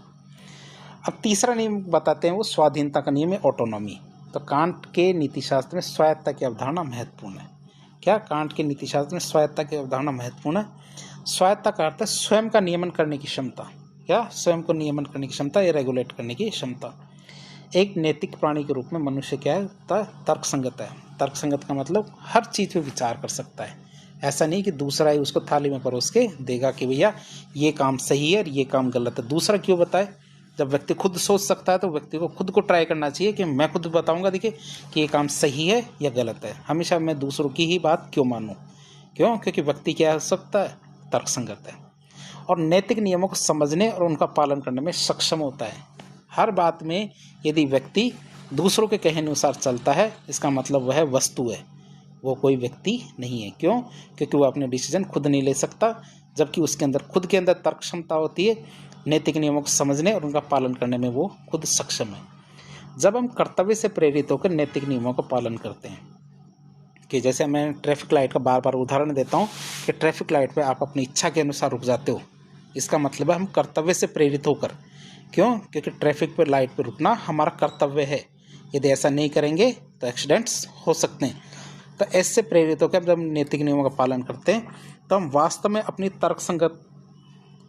S1: अब तीसरा नियम बताते हैं, वो स्वाधीनता का नियम है, ऑटोनॉमी। तो कांट के नीतिशास्त्र में स्वायत्तता की अवधारणा महत्वपूर्ण है। क्या, कांट के नीतिशास्त्र में स्वायत्तता की अवधारणा महत्वपूर्ण है। स्वायत्तता का अर्थ है स्वयं का नियमन करने की क्षमता। क्या, स्वयं को नियमन करने की क्षमता या रेगुलेट करने की क्षमता। एक नैतिक प्राणी के रूप में मनुष्य क्या है, तर्कसंगत है। तर्कसंगत का मतलब हर चीज़ पे विचार कर सकता है। ऐसा नहीं कि दूसरा ही उसको थाली में परोस के देगा कि भैया ये काम सही है और ये काम गलत है, दूसरा क्यों बताए। जब व्यक्ति खुद सोच सकता है तो व्यक्ति को खुद को ट्राई करना चाहिए कि मैं खुद बताऊंगा, देखिए कि ये काम सही है या गलत है। हमेशा मैं दूसरों की ही बात क्यों मानूं, क्यों, क्योंकि व्यक्ति क्या हो सकता है, तर्कसंगत है और नैतिक नियमों को समझने और उनका पालन करने में सक्षम होता है। हर बात में यदि व्यक्ति दूसरों के कहे अनुसार चलता है, इसका मतलब वह वस्तु है, वो कोई व्यक्ति नहीं है। क्यों, क्योंकि वो अपने डिसीजन खुद नहीं ले सकता, जबकि उसके अंदर खुद के अंदर तर्क क्षमता होती है। नैतिक नियमों को समझने और उनका पालन करने में वो खुद सक्षम है। जब हम कर्तव्य से प्रेरित होकर नैतिक नियमों का पालन करते हैं, कि जैसे मैं ट्रैफिक लाइट का बार बार उदाहरण देता हूँ कि ट्रैफिक लाइट पे आप अपनी इच्छा के अनुसार रुक जाते हो, इसका मतलब है हम कर्तव्य से प्रेरित होकर। क्यों, क्योंकि ट्रैफिक पर लाइट पर रुकना हमारा कर्तव्य है। यदि ऐसा नहीं करेंगे तो एक्सीडेंट्स हो सकते हैं। तो ऐसे प्रेरित होकर जब हम नैतिक नियमों का पालन करते हैं तो हम वास्तव में अपनी तर्कसंगत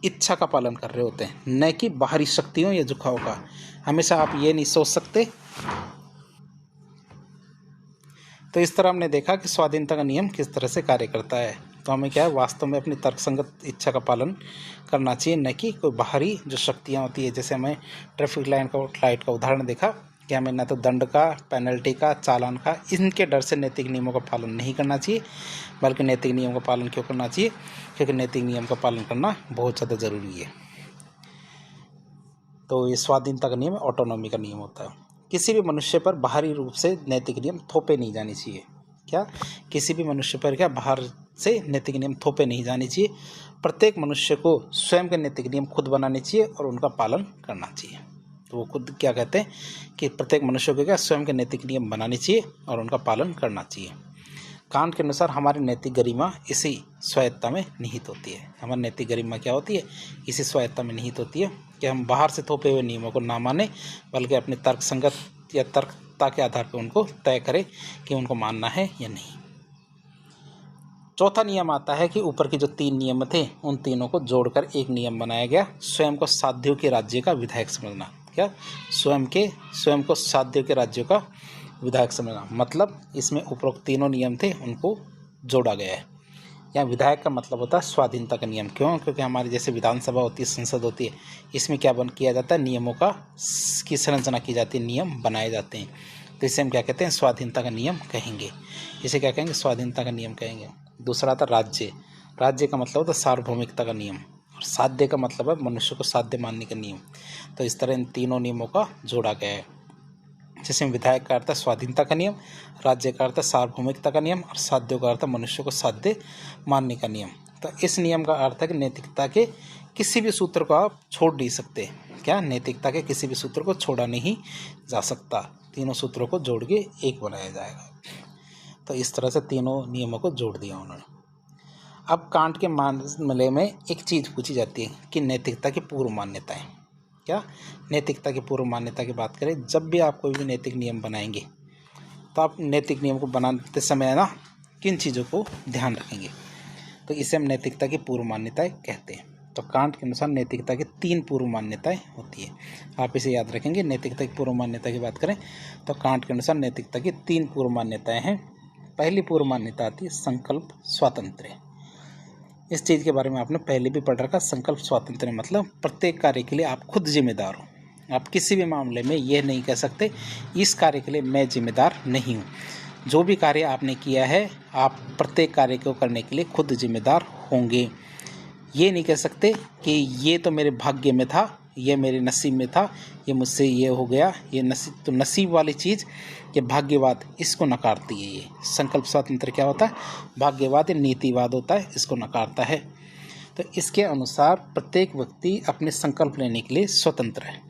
S1: इच्छा का पालन कर रहे होते हैं, न कि बाहरी शक्तियों या झुकाव का। हमेशा आप ये नहीं सोच सकते। तो इस तरह हमने देखा कि स्वाधीनता का नियम किस तरह से कार्य करता है। तो हमें क्या है, वास्तव में अपनी तर्कसंगत इच्छा का पालन करना चाहिए, न कि कोई बाहरी जो शक्तियाँ होती है। जैसे हमें ट्रैफिक लाइट का उदाहरण देखा कि हमें न तो दंड का, पेनल्टी का, चालान का, इनके डर से नैतिक नियमों का पालन नहीं करना चाहिए, बल्कि नैतिक नियम का पालन क्यों करना चाहिए, क्योंकि नैतिक नियम का पालन करना बहुत ज़्यादा ज़रूरी है। तो ये स्वाधीनता का नियम ऑटोनॉमी का नियम होता है। किसी भी मनुष्य पर बाहरी रूप से नैतिक नियम थोपे नहीं जाने चाहिए। क्या, किसी भी मनुष्य पर क्या बाहर से नैतिक नियम थोपे नहीं जाने चाहिए। प्रत्येक मनुष्य को स्वयं के नैतिक नियम खुद बनाने चाहिए और उनका पालन करना चाहिए। तो वो खुद क्या कहते हैं कि प्रत्येक मनुष्य को क्या स्वयं के नैतिक नियम बनाने चाहिए और उनका पालन करना चाहिए। कांट के अनुसार हमारी नैतिक गरिमा इसी स्वायत्तता में निहित होती है। हमारी नैतिक गरिमा क्या होती है, इसी स्वायत्तता में निहित होती है कि हम बाहर से थोपे हुए नियमों को ना माने, बल्कि अपने तर्कसंगत या तर्कता के आधार पर उनको तय करें कि उनको मानना है या नहीं। चौथा नियम आता है कि ऊपर के जो 3 नियम थे उन तीनों को जोड़कर एक नियम बनाया गया, स्वयं को साध्यों के राज्य का विधायक समझना। क्या, स्वयं को साध्यों के राज्यों का विधायक समझना, मतलब इसमें उपरोक्त तीनों नियम थे उनको जोड़ा गया है। यहाँ विधायक का मतलब होता है स्वाधीनता का नियम। क्यों, क्योंकि हमारी जैसे विधानसभा होती है, संसद होती है, इसमें क्या किया जाता है, नियमों की संरचना की जाती है, नियम बनाए जाते हैं। तो इसे हम क्या कहते हैं, स्वाधीनता का नियम कहेंगे। इसे क्या कहेंगे, स्वाधीनता का नियम कहेंगे। दूसरा था राज्य। राज्य का मतलब होता है सार्वभौमिकता का नियम, और साध्य का मतलब है मनुष्य को साध्य मानने का नियम। तो इस तरह इन तीनों नियमों का जोड़ा गया है। जैसे विधायक का अर्थ है स्वाधीनता का नियम, राज्य का अर्थ है सार्वभौमिकता का नियम, और साध्यों का अर्थ है मनुष्य को साध्य मानने का नियम। तो इस नियम का अर्थ है कि नैतिकता के किसी भी सूत्र को आप छोड़ नहीं सकते। क्या, नैतिकता के किसी भी सूत्र को छोड़ा नहीं जा सकता, तीनों सूत्रों को जोड़ के एक बनाया जाएगा। तो इस तरह से तीनों नियमों को जोड़ दिया उन्होंने। अब कांट के मामले में एक चीज़ पूछी जाती है कि नैतिकता की पूर्व मान्यताएं। क्या, नैतिकता की पूर्व मान्यता की बात करें, जब भी आप कोई भी नैतिक नियम बनाएंगे तो आप नैतिक नियम को बनाते समय ना किन चीज़ों को ध्यान रखेंगे, तो इसे हम नैतिकता की पूर्व मान्यताएं कहते हैं। तो कांट के अनुसार नैतिकता की 3 पूर्व मान्यताएं होती है। आप इसे याद रखेंगे। नैतिकता की पूर्व मान्यता की बात करें तो कांट के अनुसार नैतिकता की 3 पूर्व मान्यताएं हैं। पहली पूर्व मान्यता आती है संकल्प स्वातंत्र्य। इस चीज़ के बारे में आपने पहले भी पढ़ रखा। संकल्प स्वातंत्र्य मतलब प्रत्येक कार्य के लिए आप खुद जिम्मेदार हो। आप किसी भी मामले में यह नहीं कह सकते इस कार्य के लिए मैं जिम्मेदार नहीं हूँ। जो भी कार्य आपने किया है, आप प्रत्येक कार्य को करने के लिए खुद जिम्मेदार होंगे। ये नहीं कह सकते कि ये तो मेरे भाग्य में था, ये मेरे नसीब में था, ये मुझसे ये हो गया, ये नसीब। तो नसीब वाली चीज़, ये भाग्यवाद, इसको नकारती है। ये संकल्प स्वातंत्र क्या होता है? भाग्यवाद या नीतिवाद होता है, इसको नकारता है। तो इसके अनुसार प्रत्येक व्यक्ति अपने संकल्प लेने के लिए स्वतंत्र है।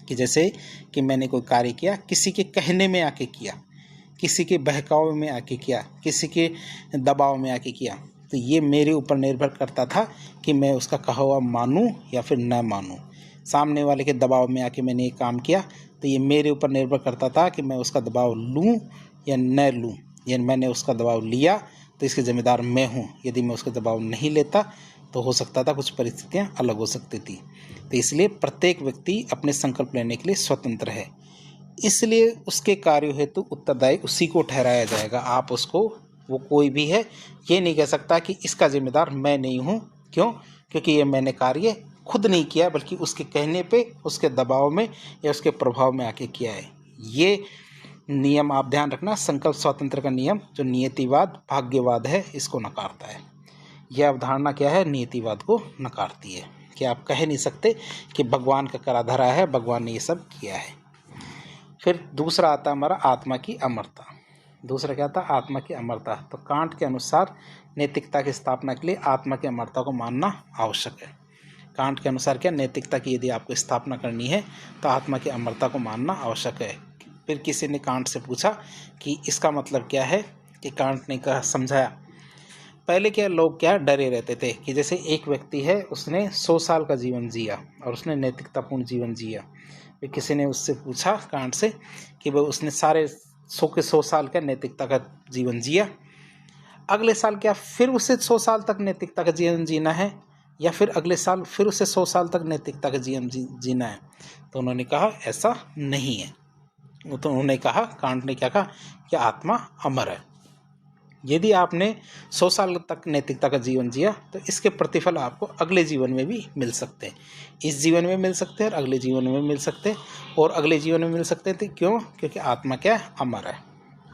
S1: कि जैसे कि मैंने कोई कार्य किया, किसी के कहने में आके किया, किसी के बहकावे में आके किया, किसी के दबाव में आके किया, तो ये मेरे ऊपर निर्भर करता था कि मैं उसका कहा हुआ मानूं या फिर न मानूं। सामने वाले के दबाव में आके मैंने ये काम किया, तो ये मेरे ऊपर निर्भर करता था कि मैं उसका दबाव लूं या न लूं। या मैंने उसका दबाव लिया तो इसके जिम्मेदार मैं हूं। यदि मैं उसका दबाव नहीं लेता तो हो सकता था कुछ परिस्थितियां अलग हो सकती थी। तो इसलिए प्रत्येक व्यक्ति अपने संकल्प लेने के लिए स्वतंत्र है, इसलिए उसके कार्य हेतु उत्तरदायी उसी को ठहराया जाएगा। आप उसको, वो कोई भी है, ये नहीं कह सकता कि इसका जिम्मेदार मैं नहीं हूँ। क्यों? क्योंकि ये मैंने कार्य खुद नहीं किया, बल्कि उसके कहने पे, उसके दबाव में या उसके प्रभाव में आके किया है। ये नियम आप ध्यान रखना। संकल्प स्वातंत्र का नियम जो नियतिवाद, भाग्यवाद है, इसको नकारता है। यह अवधारणा क्या है? नियतिवाद को नकारती है कि आप कह नहीं सकते कि भगवान का करा धरा है, भगवान ने ये सब किया है। फिर दूसरा आता है हमारा आत्मा की अमरता। दूसरा क्या था? आत्मा की अमरता। तो कांट के अनुसार नैतिकता की स्थापना के लिए आत्मा की अमरता को मानना आवश्यक है। कांट के अनुसार क्या? नैतिकता की यदि आपको स्थापना करनी है तो आत्मा की अमरता को मानना आवश्यक है। फिर किसी ने कांट से पूछा कि इसका मतलब क्या है, कि कांट ने कहा, समझाया। पहले क्या, लोग क्या डरे रहते थे कि जैसे एक व्यक्ति है, उसने 100 साल का जीवन जिया और उसने नैतिकतापूर्ण जीवन जिया। फिर किसी ने उससे पूछा, कांट से, कि वह उसने सारे 100 साल का नैतिकता का जीवन जिया, अगले साल क्या फिर उसे 100 साल तक नैतिकता का जीवन जीना है, या फिर अगले साल फिर उसे 100 साल तक नैतिकता का जीवन जीना है? तो उन्होंने कहा ऐसा नहीं है। तो उन्होंने कहा, कांट ने क्या कहा, कि आत्मा अमर है। यदि आपने 100 साल तक नैतिकता का जीवन जिया तो इसके प्रतिफल आपको अगले जीवन में भी मिल सकते हैं। इस जीवन में मिल सकते हैं और अगले जीवन में मिल सकते हैं, और अगले जीवन में मिल सकते थे। क्यों? क्योंकि आत्मा क्या है? अमर है।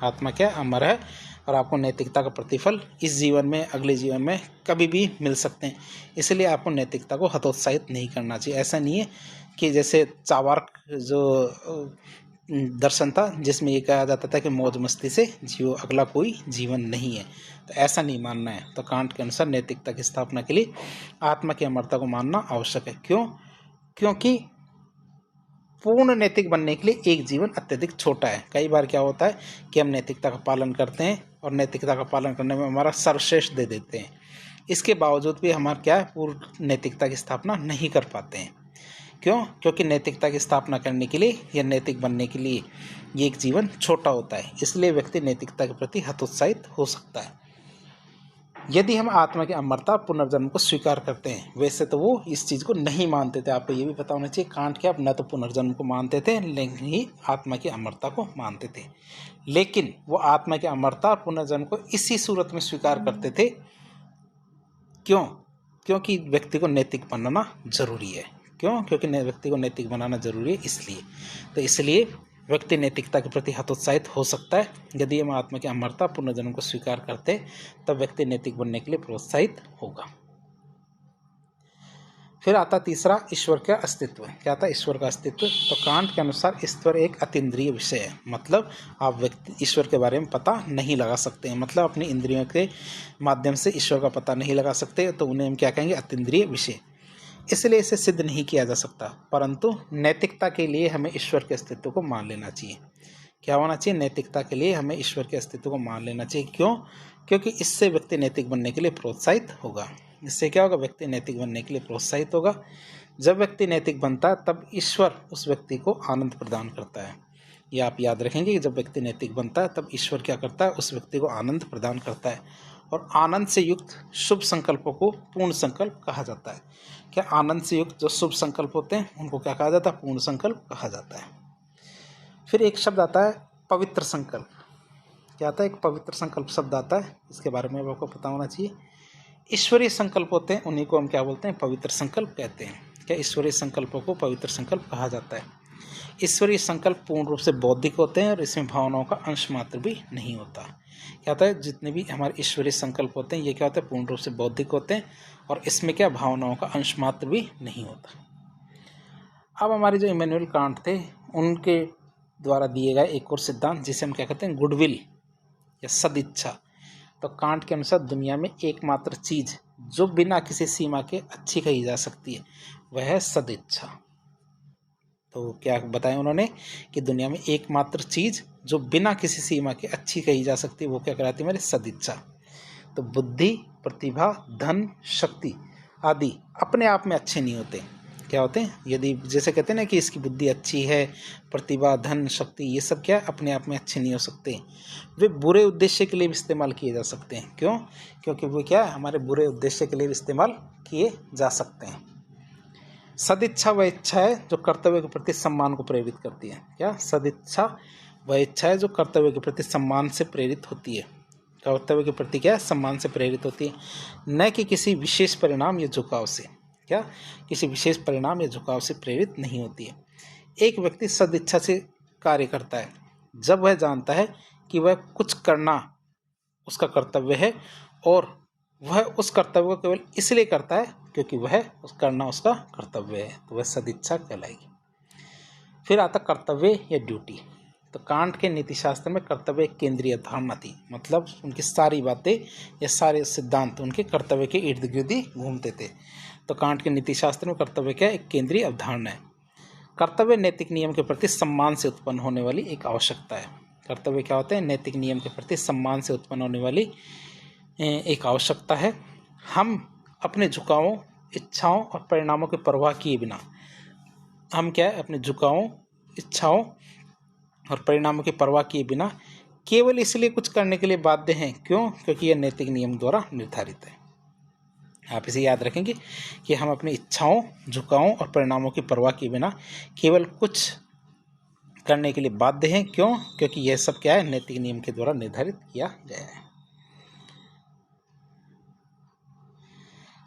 S1: आत्मा क्या है? अमर है। और आपको नैतिकता का प्रतिफल इस जीवन में, अगले जीवन में कभी भी मिल सकते हैं। इसलिए आपको नैतिकता को हतोत्साहित नहीं करना चाहिए। ऐसा नहीं है कि जैसे चावार्क जो दर्शन था, जिसमें ये कहा जाता था कि मौज मस्ती से जियो, अगला कोई जीवन नहीं है, तो ऐसा नहीं मानना है। तो कांट के अनुसार नैतिकता की स्थापना के लिए आत्मा की अमरता को मानना आवश्यक है। क्यों? क्योंकि पूर्ण नैतिक बनने के लिए एक जीवन अत्यधिक छोटा है। कई बार क्या होता है कि हम नैतिकता का पालन करते हैं और नैतिकता का पालन करने में हमारा सर्वश्रेष्ठ दे देते हैं, इसके बावजूद भी हमारा क्या है, पूर्ण नैतिकता की स्थापना नहीं कर पाते हैं। क्यों? क्योंकि नैतिकता की स्थापना करने के लिए या नैतिक बनने के लिए ये एक जीवन छोटा होता है, इसलिए व्यक्ति नैतिकता के प्रति हतोत्साहित हो सकता है। यदि हम आत्मा की अमरता, पुनर्जन्म को स्वीकार करते हैं, वैसे तो वो इस चीज़ को नहीं मानते थे। आपको ये भी पता होना चाहिए, कांट क्या न तो पुनर्जन्म को मानते थे, लेकिन ही आत्मा की अमरता को मानते थे। लेकिन वो आत्मा की अमरता, पुनर्जन्म को इसी सूरत में स्वीकार करते थे। क्यों? क्योंकि व्यक्ति को नैतिक बनना जरूरी है। क्यों? क्योंकि व्यक्ति को नैतिक बनाना जरूरी है, इसलिए। तो इसलिए व्यक्ति नैतिकता के प्रति हतोत्साहित हो सकता है। यदि हम आत्मा की अमरता, पुनर्जन्म को स्वीकार करते तब व्यक्ति नैतिक बनने के लिए प्रोत्साहित होगा। फिर आता तीसरा, ईश्वर का अस्तित्व। क्या था? ईश्वर का अस्तित्व। तो कांट के अनुसार ईश्वर एक अतीन्द्रिय विषय है, मतलब आप व्यक्ति ईश्वर के बारे में पता नहीं लगा सकते हैं, मतलब अपनी इंद्रियों के माध्यम से ईश्वर का पता नहीं लगा सकते, तो उन्हें हम क्या कहेंगे? अतीन्द्रिय विषय। इसलिए इसे सिद्ध नहीं किया जा सकता, परंतु नैतिकता के लिए हमें ईश्वर के अस्तित्व को मान लेना चाहिए। क्या होना चाहिए? नैतिकता के लिए हमें ईश्वर के अस्तित्व को मान लेना चाहिए। क्यों? क्योंकि इससे व्यक्ति नैतिक बनने के लिए प्रोत्साहित होगा। इससे क्या होगा? व्यक्ति नैतिक बनने के लिए प्रोत्साहित होगा। जब व्यक्ति नैतिक बनता है तब ईश्वर उस व्यक्ति को आनंद प्रदान करता है। ये आप याद रखेंगे कि जब व्यक्ति नैतिक बनता है तब ईश्वर क्या करता है? उस व्यक्ति को आनंद प्रदान करता है। और आनंद से युक्त शुभ संकल्पों को पूर्ण संकल्प कहा जाता है। क्या? आनंद से युक्त जो शुभ संकल्प होते हैं उनको क्या कहा जाता है? पूर्ण संकल्प कहा जाता है। फिर एक शब्द आता है पवित्र संकल्प। क्या आता है? एक पवित्र संकल्प शब्द आता है, इसके बारे में आपको पता होना चाहिए। ईश्वरीय संकल्प होते हैं, उन्हीं को हम क्या बोलते हैं? पवित्र संकल्प कहते हैं। क्या? ईश्वरीय संकल्पों को पवित्र संकल्प कहा जाता है। ईश्वरीय संकल्प पूर्ण रूप से बौद्धिक होते हैं और इसमें भावनाओं का अंश मात्र भी नहीं होता। क्या होता है? जितने भी हमारे ईश्वरीय संकल्प होते हैं ये क्या होते हैं? पूर्ण रूप से बौद्धिक होते हैं और इसमें क्या? भावनाओं का अंश मात्र भी नहीं होता। अब हमारे जो इमैनुअल कांट थे उनके द्वारा दिए गए एक और सिद्धांत जिसे हम क्या कहते हैं, गुडविल या सदिच्छा। तो कांट के अनुसार दुनिया में एकमात्र चीज जो बिना किसी सीमा के अच्छी कही जा सकती है वह है सदिच्छा। तो क्या बताया उन्होंने कि दुनिया में एकमात्र चीज जो बिना किसी सीमा के अच्छी कही जा सकती है वो क्या कहलाती है, मेरे सदिच्छा। तो बुद्धि, प्रतिभा, धन, शक्ति आदि अपने आप में अच्छे नहीं होते। क्या होते हैं, यदि जैसे कहते हैं ना कि इसकी बुद्धि अच्छी है, प्रतिभा, धन, शक्ति, ये सब क्या अपने आप में अच्छे नहीं हो सकते, वे बुरे उद्देश्य के लिए भी इस्तेमाल किए जा सकते हैं। क्यों? क्योंकि वो क्या हमारे बुरे उद्देश्य के लिए भी इस्तेमाल किए जा सकते हैं। सदिच्छा वह इच्छा है जो कर्तव्य के प्रति सम्मान को प्रेरित करती है। क्या? सदिच्छा वह इच्छा है जो कर्तव्य के प्रति सम्मान से प्रेरित होती है। कर्तव्य के प्रति क्या सम्मान से प्रेरित होती है, न कि किसी विशेष परिणाम या झुकाव से। क्या? किसी विशेष परिणाम या झुकाव से प्रेरित नहीं होती है। एक व्यक्ति सदिच्छा से कार्य करता है जब वह जानता है कि वह कुछ करना उसका कर्तव्य है और वह उस कर्तव्य को केवल इसलिए करता है क्योंकि वह उस करना उसका कर्तव्य है, तो वह सदिच्छा कहलाएगी। फिर आता कर्तव्य या ड्यूटी। तो कांट के नीतिशास्त्र में कर्तव्य एक केंद्रीय अवधारणा थी, मतलब उनकी सारी बातें या सारे सिद्धांत उनके कर्तव्य के इर्द गिर्द ही घूमते थे। तो कांट के नीतिशास्त्र में कर्तव्य क्या एक केंद्रीय अवधारणा है। कर्तव्य नैतिक नियम के प्रति सम्मान से उत्पन्न होने वाली एक आवश्यकता है। कर्तव्य क्या होते हैं? नैतिक नियम के प्रति सम्मान से उत्पन्न होने वाली एक आवश्यकता है। हम अपने झुकावों, इच्छाओं और परिणामों की परवाह किए बिना, हम क्या है अपने झुकावों, इच्छाओं और परिणामों की परवाह किए बिना केवल इसलिए कुछ करने के लिए बाध्य हैं। क्यों? क्योंकि यह नैतिक नियम द्वारा निर्धारित है। आप इसे याद रखेंगे कि हम अपनी इच्छाओं, झुकावों और परिणामों की परवाह किए बिना केवल कुछ करने के लिए बाध्य हैं। क्यों? क्योंकि यह सब क्या है नैतिक नियम के द्वारा निर्धारित किया गया है।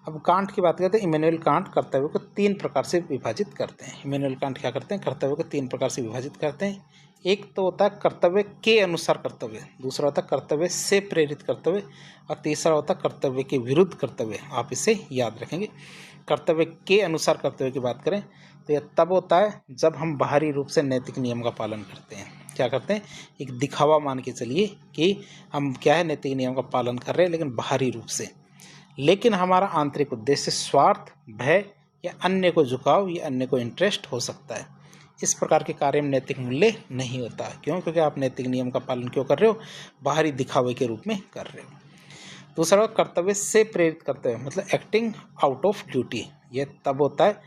S1: अब कांट की बात करते हैं। इमैनुअल कांट कर्तव्य को 3 प्रकार से विभाजित करते हैं। इमैनुअल कांट क्या करते हैं? कर्तव्य को 3 प्रकार से विभाजित करते हैं। एक तो होता है कर्तव्य के अनुसार कर्तव्य, दूसरा होता है कर्तव्य से प्रेरित कर्तव्य और तीसरा होता है कर्तव्य के विरुद्ध कर्तव्य। आप इसे याद रखेंगे। कर्तव्य के अनुसार कर्तव्य की बात करें तो यह तब होता है जब हम बाहरी रूप से नैतिक नियम का पालन करते हैं। क्या करते हैं? एक दिखावा मान के चलिए कि हम क्या है नैतिक नियम का पालन कर रहे हैं लेकिन बाहरी रूप से, लेकिन हमारा आंतरिक उद्देश्य स्वार्थ, भय या अन्य को झुकाव या अन्य को इंटरेस्ट हो सकता है। इस प्रकार के कार्य में नैतिक मूल्य नहीं होता। क्यों? क्योंकि आप नैतिक नियम का पालन क्यों कर रहे हो? बाहरी दिखावे के रूप में कर रहे हो। दूसरा कर्तव्य से प्रेरित कर्तव्य, मतलब एक्टिंग आउट ऑफ ड्यूटी। यह तब होता है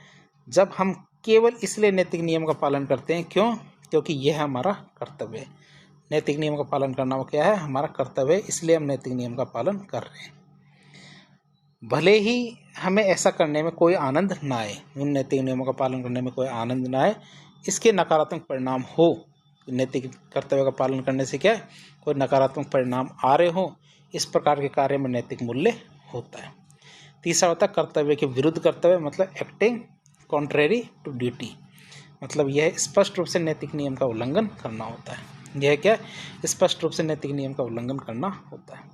S1: जब हम केवल इसलिए नैतिक नियम का पालन करते हैं। क्यों? क्योंकि यह हमारा कर्तव्य है। नैतिक नियम का पालन करना वो क्या है? हमारा कर्तव्य है, इसलिए हम नैतिक नियम का पालन कर रहे हैं। भले ही हमें ऐसा करने में कोई आनंद ना आए, उन नैतिक नियमों का पालन करने में कोई आनंद ना आए, इसके नकारात्मक परिणाम हो, नैतिक कर्तव्य का पालन करने से क्या कोई नकारात्मक परिणाम आ रहे हो, इस प्रकार के कार्य में नैतिक मूल्य होता है। तीसरा होता है कर्तव्य के विरुद्ध कर्तव्य, मतलब एक्टिंग कॉन्ट्रेरी टू ड्यूटी, मतलब यह स्पष्ट रूप से नैतिक नियम का उल्लंघन करना होता है। यह क्या स्पष्ट रूप से नैतिक नियम का उल्लंघन करना होता है।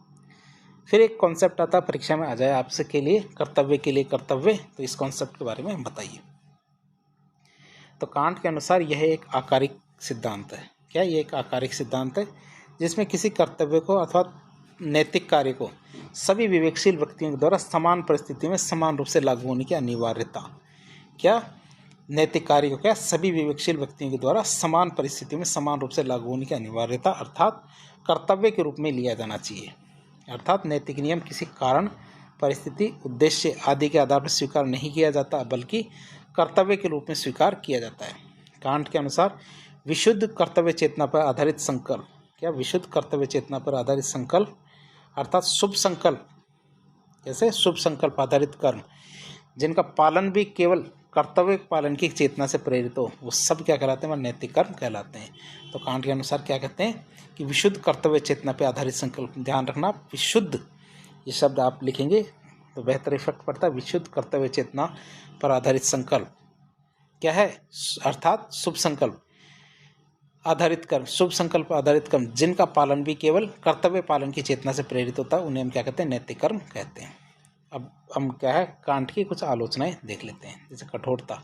S1: फिर एक कॉन्सेप्ट आता है, परीक्षा में आ जाए आपसे के लिए, कर्तव्य के लिए कर्तव्य। तो इस कॉन्सेप्ट के बारे में बताइए। तो कांट के अनुसार यह एक आकारिक सिद्धांत है। क्या? ये एक आकारिक सिद्धांत है जिसमें किसी कर्तव्य को अथवा नैतिक कार्य को सभी विवेकशील व्यक्तियों के द्वारा समान परिस्थिति में समान रूप से लागू होने की अनिवार्यता। क्या? नैतिक कार्य को क्या सभी विवेकशील व्यक्तियों के द्वारा समान परिस्थिति में समान रूप से लागू होने की अनिवार्यता अर्थात कर्तव्य के रूप में लिया जाना चाहिए। अर्थात नैतिक नियम किसी कारण, परिस्थिति, उद्देश्य आदि के आधार पर स्वीकार नहीं किया जाता बल्कि कर्तव्य के रूप में स्वीकार किया जाता है। कांट के अनुसार विशुद्ध कर्तव्य चेतना पर आधारित संकल्प, क्या विशुद्ध कर्तव्य चेतना पर आधारित संकल्प अर्थात शुभ संकल्प, जैसे शुभ संकल्प आधारित कर्म जिनका पालन भी केवल कर्तव्य पालन की चेतना से प्रेरित हो, वो सब क्या कहलाते हैं? नैतिक कर्म कहलाते हैं। तो कांट के अनुसार क्या कहते हैं कि विशुद्ध कर्तव्य चेतना पर आधारित संकल्प, ध्यान रखना विशुद्ध ये शब्द आप लिखेंगे तो बेहतर इफेक्ट पड़ता है। विशुद्ध कर्तव्य चेतना पर आधारित संकल्प क्या है? अर्थात शुभ संकल्प आधारित कर्म, शुभ संकल्प आधारित कर्म जिनका पालन भी केवल कर्तव्य पालन की चेतना से प्रेरित होता है, उन्हें हम क्या कहते हैं? नैतिक कर्म कहते हैं। अब हम क्या है कांट की कुछ आलोचनाएं देख लेते हैं। जैसे कठोरता,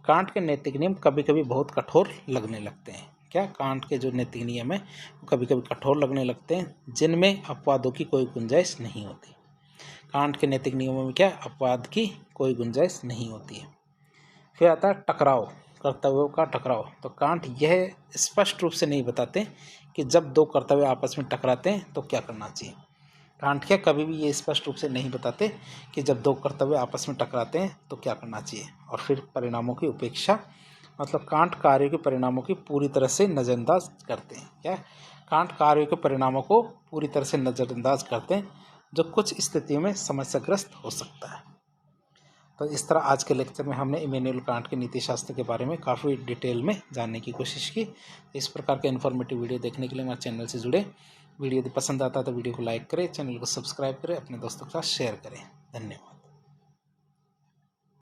S1: कांट के नैतिक नियम कभी कभी बहुत कठोर लगने लगते हैं। क्या कांट के जो नैतिक नियम है वो कभी कभी कठोर लगने लगते हैं, जिनमें अपवादों की कोई गुंजाइश नहीं होती। कांट के नैतिक नियमों में क्या अपवाद की कोई गुंजाइश नहीं होती है। फिर आता है टकराव, कर्तव्यों का टकराव। तो कांट यह स्पष्ट रूप से नहीं बताते कि जब दो कर्तव्य आपस में टकराते हैं तो क्या करना चाहिए। कांट क्या कभी भी ये स्पष्ट रूप से नहीं बताते कि जब दो कर्तव्य आपस में टकराते हैं तो क्या करना चाहिए। और फिर परिणामों की उपेक्षा, मतलब कांट कार्यों के परिणामों की पूरी तरह से नज़रअंदाज करते हैं। क्या कांट कार्यों के परिणामों को पूरी तरह से नज़रअंदाज करते हैं, जो कुछ स्थितियों में समस्याग्रस्त हो सकता है। तो इस तरह आज के लेक्चर में हमने इमैनुअल कांट के नीति शास्त्र के बारे में काफ़ी डिटेल में जानने की कोशिश की। इस प्रकार के इन्फॉर्मेटिव वीडियो देखने के लिए हमारे चैनल से जुड़े। वीडियो यदि पसंद आता है तो वीडियो को लाइक करें, चैनल को सब्सक्राइब करें, अपने दोस्तों के साथ शेयर करें। धन्यवाद।